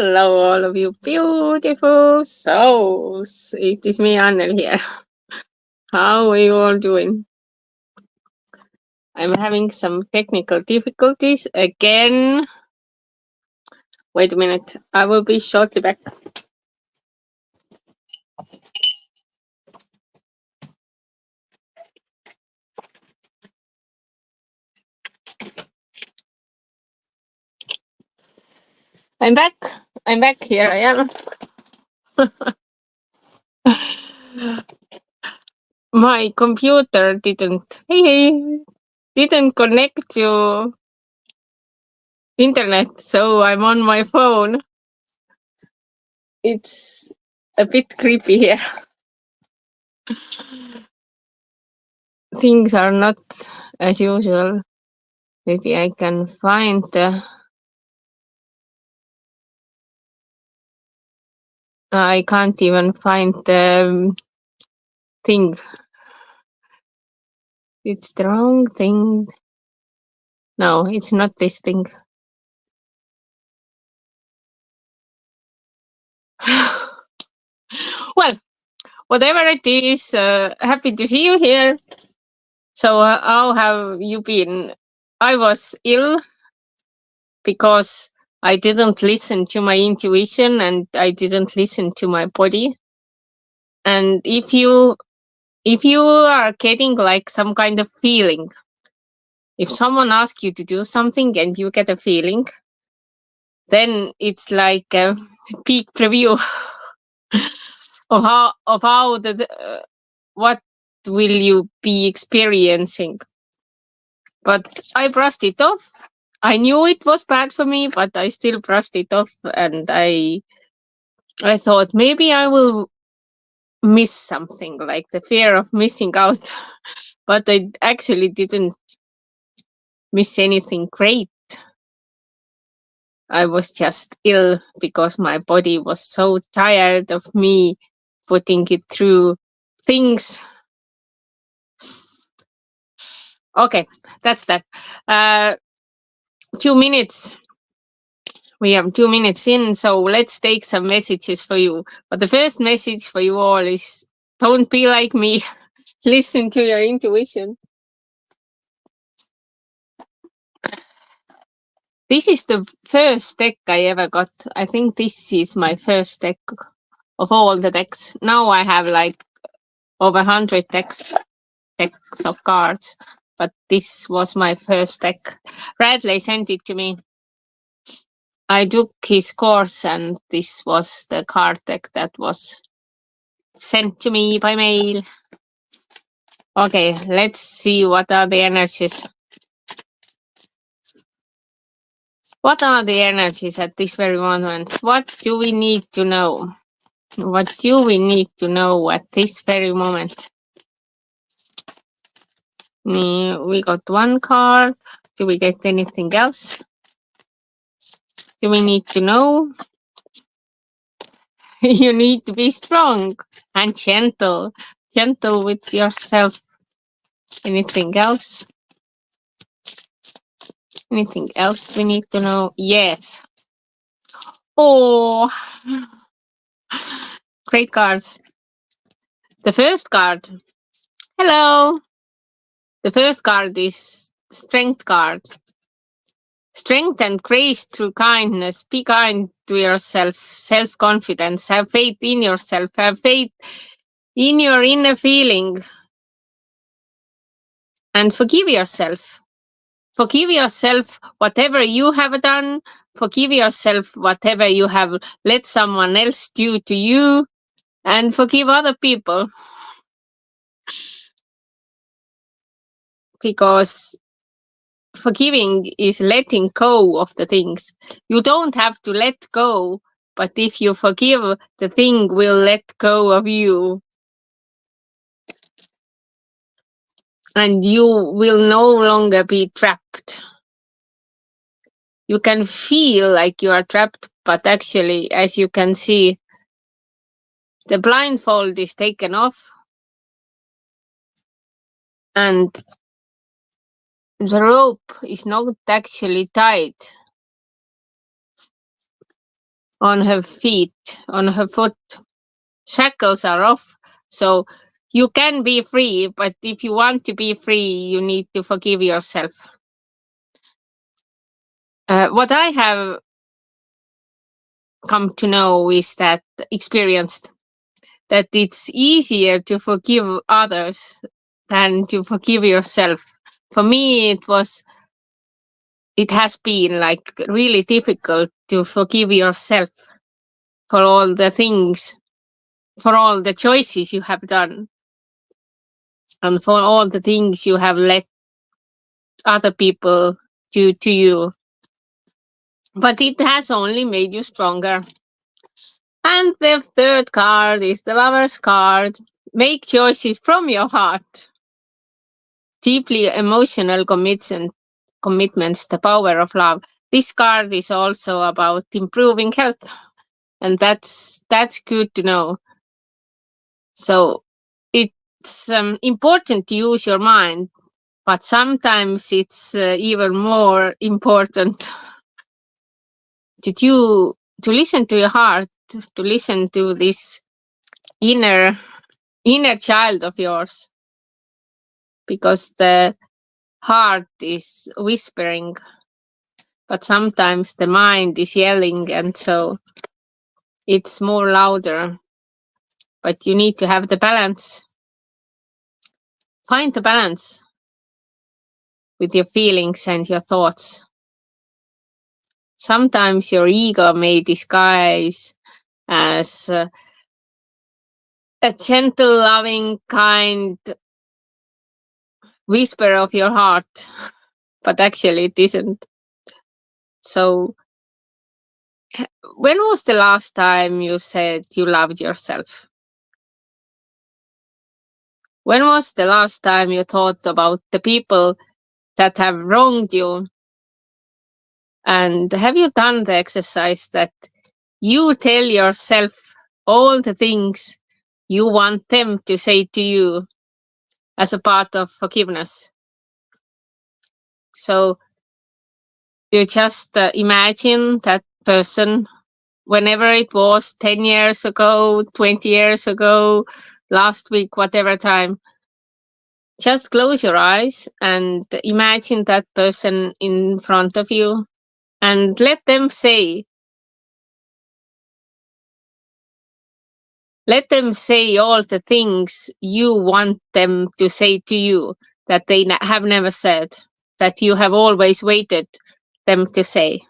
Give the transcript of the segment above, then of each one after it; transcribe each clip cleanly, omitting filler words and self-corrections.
Hello, all of you beautiful souls. It is me, Annel, here. How are you all doing? I'm having some technical difficulties again. Wait a minute. I will be shortly back. I'm back. I'm back. Here I am. My computer didn't connect to internet, so I'm on my phone. It's a bit creepy here. Things are not as usual. Maybe I can find the... I can't even find the thing. It's the wrong thing. No, it's not this thing. Well, whatever it is, happy to see you here. So, how have you been? I was ill because I didn't listen to my intuition and I didn't listen to my body. And if you are getting like some kind of feeling, if someone asks you to do something and you get a feeling, then it's like a peak preview of how what will you be experiencing. But I brushed it off. I knew it was bad for me, but I still brushed it off, and I thought maybe I will miss something, like the fear of missing out. But I actually didn't miss anything great. I was just ill because my body was so tired of me putting it through things. Okay, that's that. 2 minutes. We have 2 minutes in, so let's take some messages for you. But the first message for you all is don't be like me. Listen to your intuition. This is the first deck I ever got. I think this is my first deck of all the decks. Now I have like over 100 decks of cards, but this was my first deck. Radley sent it to me. I took his course and this was the card deck that was sent to me by mail. Okay, let's see what are the energies. What are the energies at this very moment? What do we need to know? What do we need to know at this very moment? We got one card. Do we get anything else? Do we need to know? You need to be strong and gentle. Gentle with yourself. Anything else? Anything else we need to know? Yes. Oh, great cards. The first card. Hello. The first card is Strength card. Strength and grace through kindness. Be kind to yourself. Self-confidence. Have faith in yourself. Have faith in your inner feeling. And forgive yourself. Forgive yourself whatever you have done. Forgive yourself whatever you have let someone else do to you. And forgive other people. Because forgiving is letting go of the things. You don't have to let go, but if you forgive, the thing will let go of you. And you will no longer be trapped. You can feel like you are trapped, but actually, as you can see, the blindfold is taken off. And the rope is not actually tied. on her feet, on her foot. Shackles are off. So you can be free, but if you want to be free, you need to forgive yourself. What I have come to know is that experienced that it's easier to forgive others than to forgive yourself. For me, it has been like really difficult to forgive yourself for all the things, for all the choices you have done, and for all the things you have let other people do to you. But it has only made you stronger. And the third card is the Lover's card. Make choices from your heart. Deeply emotional commitments, the power of love. This card is also about improving health, and that's good to know. So it's important to use your mind, but sometimes it's even more important to listen to your heart, to listen to this inner child of yours, because the heart is whispering, but sometimes the mind is yelling, and so it's more louder. But you need to have the balance. Find the balance with your feelings and your thoughts. Sometimes your ego may disguise as a gentle, loving, kind whisper of your heart, but actually it isn't. So, when was the last time you said you loved yourself? When was the last time you thought about the people that have wronged you? And have you done the exercise that you tell yourself all the things you want them to say to you as a part of forgiveness? So you just imagine that person, whenever it was, 10 years ago, 20 years ago, last week, whatever time. Just close your eyes and imagine that person in front of you and let them say all the things you want them to say to you that they have never said, that you have always waited them to say.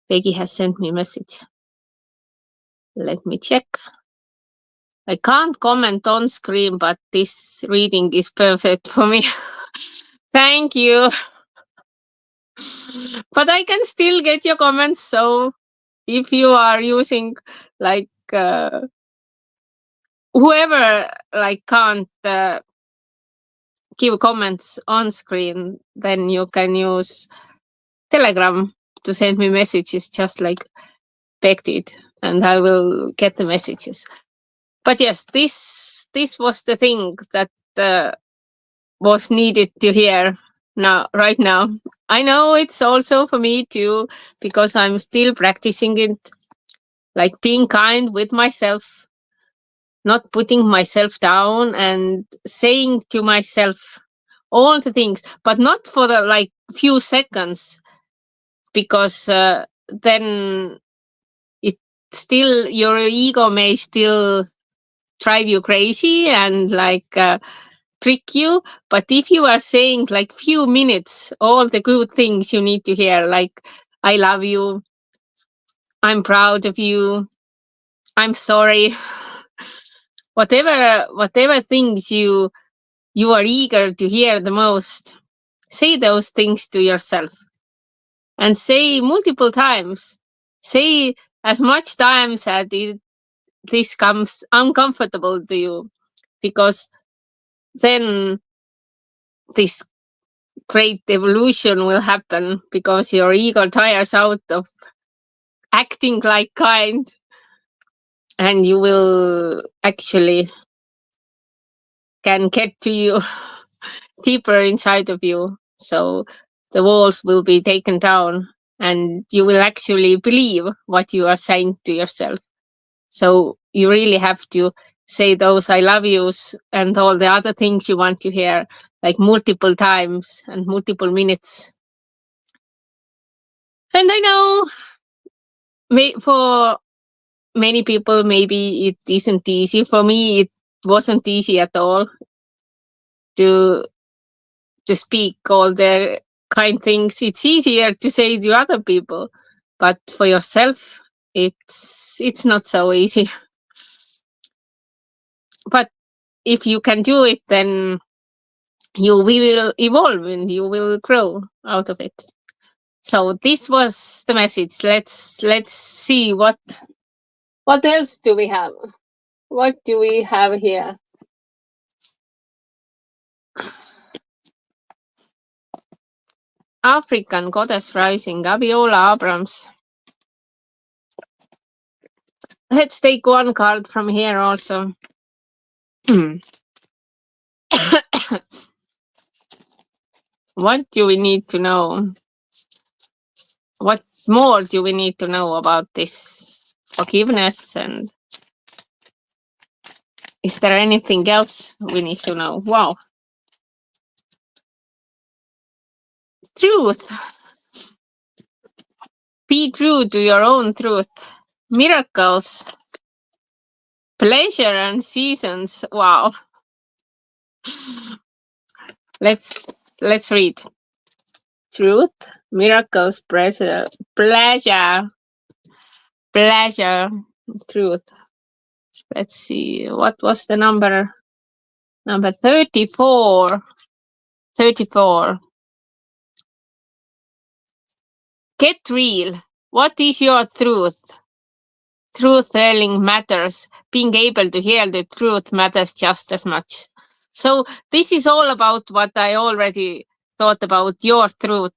Peggy has sent me a message. Let me check. I can't comment on screen, but this reading is perfect for me. Thank you. But I can still get your comments, so if you are using like whoever like can't give comments on screen, then you can use Telegram to send me messages just like Beck did, and I will get the messages. But yes, this was the thing that was needed to hear right now. I know it's also for me too, because I'm still practicing it, like being kind with myself, not putting myself down and saying to myself all the things, but not for the like few seconds, because then it still, your ego may still drive you crazy and like trick you. But if you are saying like few minutes all the good things you need to hear, like I love you, I'm proud of you, I'm sorry, whatever things you are eager to hear the most, say those things to yourself, and say multiple times. Say as much times as this comes uncomfortable to you, because then this great evolution will happen, because your ego tires out of acting like kind, and you will actually can get to you deeper inside of you. So the walls will be taken down and you will actually believe what you are saying to yourself. So you really have to say those I love yous and all the other things you want to hear, like multiple times and multiple minutes. And I know for many people, maybe it isn't easy. For me, it wasn't easy at all to speak all the kind things. It's easier to say to other people, but for yourself, it's not so easy. But if you can do it, then you will evolve and you will grow out of it. So this was the message. Let's see what else do we have. What do we have here? African Goddess Rising, Abiola Abrams. Let's take one card from here also. What do we need to know? What more do we need to know about this forgiveness? And is there anything else we need to know? Wow. Truth. Be true to your own truth. Miracles. Pleasure and seasons. Wow. Let's read. Truth, miracles, pleasure, truth. Let's see. What was the number? Number 34. 34. Get real. What is your truth? Truth telling matters. Being able to hear the truth matters just as much. So this is all about what I already thought about, your truth.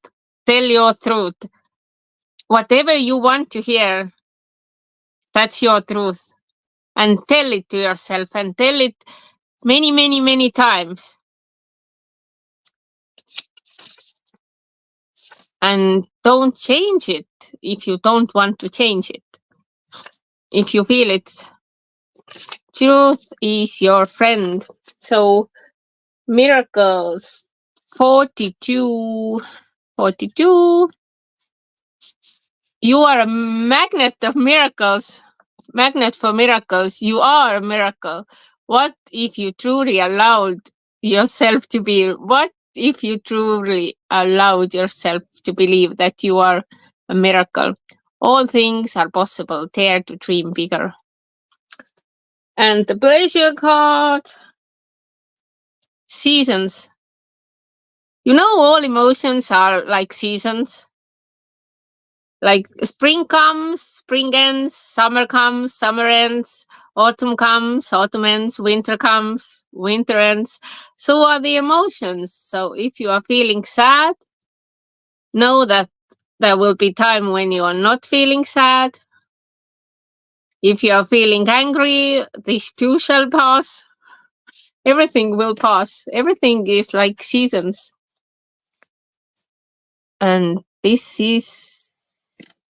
Tell your truth. Whatever you want to hear, that's your truth. And tell it to yourself and tell it many, many, many times. And don't change it if you don't want to change it. If you feel it, truth is your friend. So, miracles 42. 42. You are a magnet of miracles. Magnet for miracles. You are a miracle. What if you truly allowed yourself to be? What if you truly allowed yourself to believe that you are a miracle? All things are possible. Dare to dream bigger. And the pleasure card. Seasons. You know, all emotions are like seasons. Like spring comes, spring ends, summer comes, summer ends, autumn comes, autumn ends, winter comes, winter ends. So are the emotions. So if you are feeling sad, know that there will be time when you are not feeling sad. If you are feeling angry, this too shall pass. Everything will pass. Everything is like seasons. And this is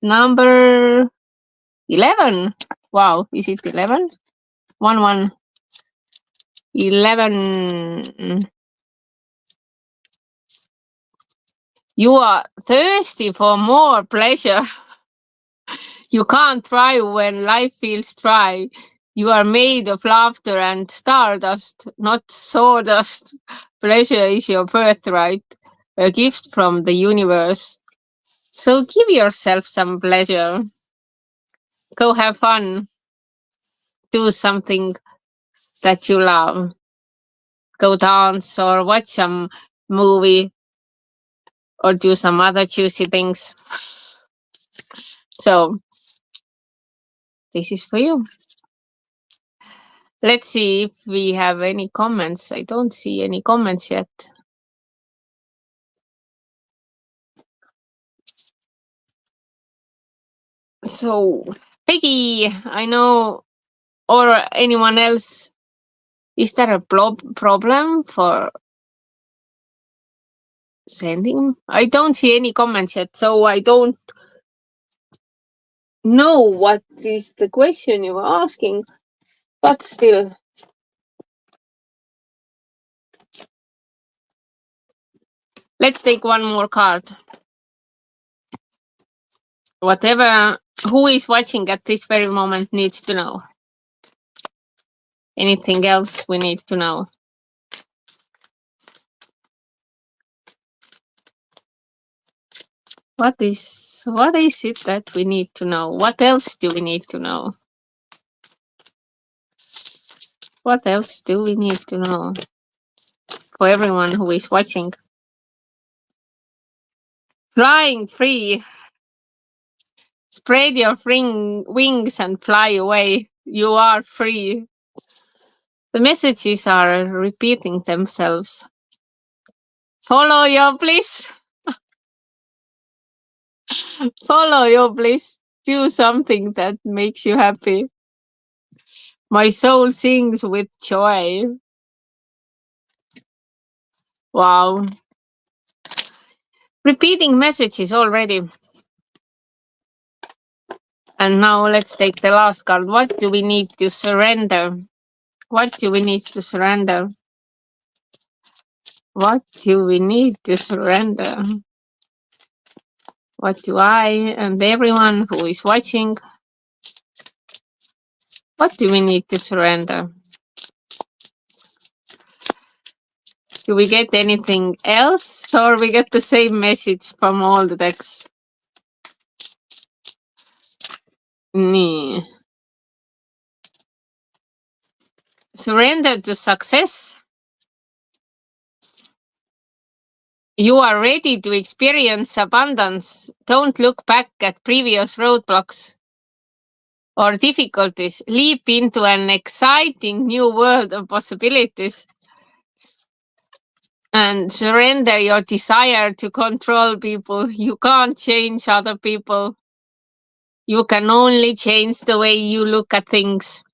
number 11. Wow, is it 11? 1, 11. You are thirsty for more pleasure. You can't thrive when life feels dry. You are made of laughter and stardust, not sawdust. Pleasure is your birthright, a gift from the universe. So give yourself some pleasure. Go have fun. Do something that you love. Go dance or watch some movie or do some other juicy things. So this is for you. Let's see if we have any comments. I don't see any comments yet. So Peggy, I know, or anyone else, is there a problem for Sending. I don't see any comments yet, so I don't know what is the question you are asking. But still, let's take one more card. Whatever, who is watching at this very moment needs to know. Anything else we need to know? What is it that we need to know? What else do we need to know? What else do we need to know? For everyone who is watching. Flying free. Spread your wings and fly away. You are free. The messages are repeating themselves. Follow your bliss. Follow your bliss. Do something that makes you happy. My soul sings with joy. Wow. Repeating messages already. And now let's take the last card. What do we need to surrender? What do we need to surrender? What do we need to surrender? What do I and everyone who is watching, what do we need to surrender? Do we get anything else or we get the same message from all the decks? Nee. Surrender to success. You are ready to experience abundance. Don't look back at previous roadblocks or difficulties. Leap into an exciting new world of possibilities. And surrender your desire to control people. You can't change other people. You can only change the way you look at things.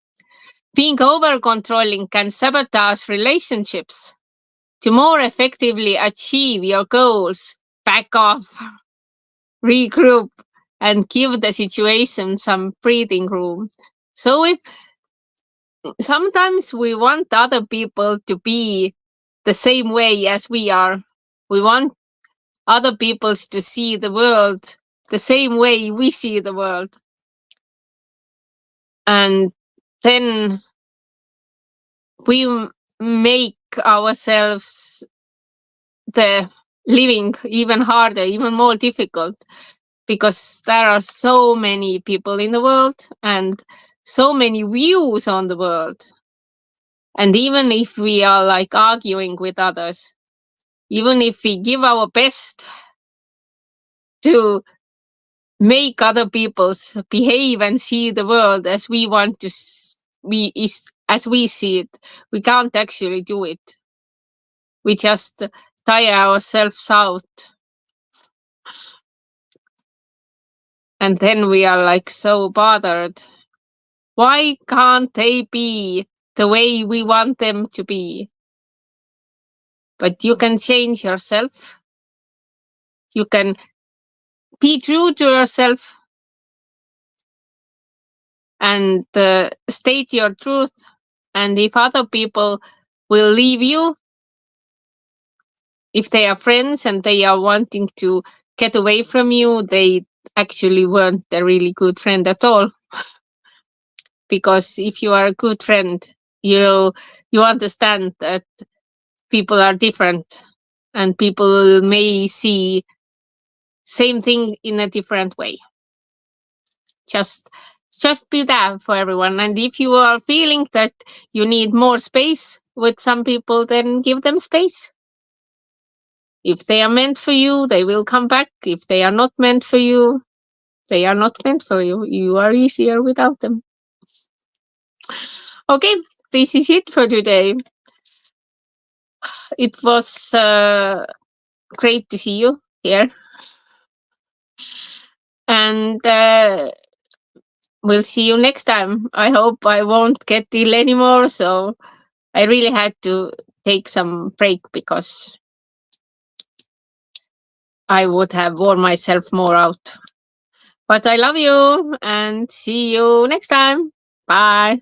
Being over-controlling can sabotage relationships. To more effectively achieve your goals, back off, regroup, and give the situation some breathing room. So if sometimes we want other people to be the same way as we are, we want other people to see the world the same way we see the world. And then we make ourselves the living even harder, even more difficult, because there are so many people in the world and so many views on the world. And even if we are like arguing with others, even if we give our best to make other people's behave and see the world as we want to as we see it, we can't actually do it. We just tire ourselves out. And then we are like so bothered. Why can't they be the way we want them to be? But you can change yourself. You can be true to yourself and state your truth. And if other people will leave you, if they are friends and they are wanting to get away from you, they actually weren't a really good friend at all. Because if you are a good friend, you understand that people are different and people may see same thing in a different way. Just be there for everyone. And if you are feeling that you need more space with some people, then give them space. If they are meant for you, they will come back. If they are not meant for you, they are not meant for you. You are easier without them. Okay, this is it for today. It was great to see you here. And we'll see you next time. I hope I won't get ill anymore. So I really had to take some break because I would have worn myself more out. But I love you and see you next time. Bye.